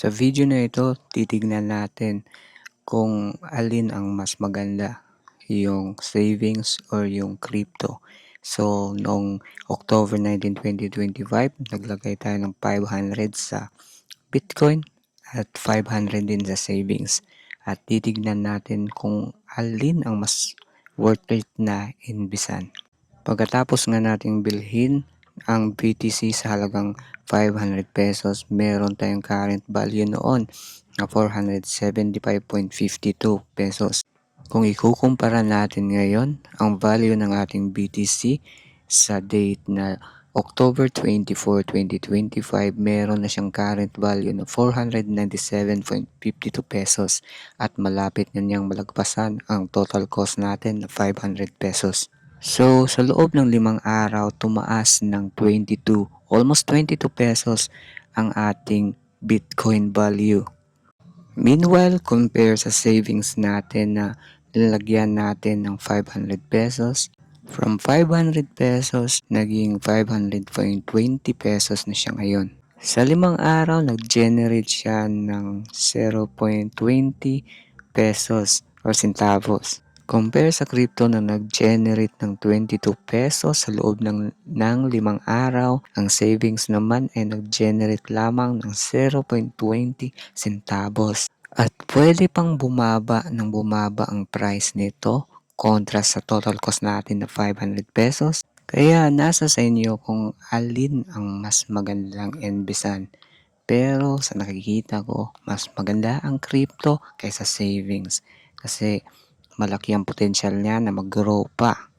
Sa video na ito, titignan natin kung alin ang mas maganda, yung savings or yung crypto. So, noong October 19, 2025, naglagay tayo ng 500 sa Bitcoin at 500 din sa savings. At titignan natin kung alin ang mas worth it na inbisan. Pagkatapos nga nating bilhin ang BTC sa halagang 500 pesos, meron tayong current value noon na 475.52 pesos. Kung ikukumpara natin ngayon ang value ng ating BTC sa date na October 24, 2025, meron na siyang current value na 497.52 pesos at malapit na niyang malagpasan ang total cost natin na 500 pesos. So, sa loob ng 5 araw, tumaas ng 22, almost 22 pesos ang ating Bitcoin value. Meanwhile, compare sa savings natin na nilagyan natin ng 500 pesos, from 500 pesos, naging 500.20 pesos na siya ngayon. Sa 5 araw, nag-generate siya ng 0.20 pesos or centavos. Compare sa crypto na nag-generate ng 22 pesos sa loob ng 5 araw, ang savings naman ay nag-generate lamang ng 0.20 centavos. At pwede pang bumaba ang price nito kontra sa total cost natin na 500 pesos. Kaya nasa sa inyo kung alin ang mas magandang inbesan. Pero sa nakikita ko, mas maganda ang crypto kaysa savings kasi malaki ang potensyal niya na mag-grow pa.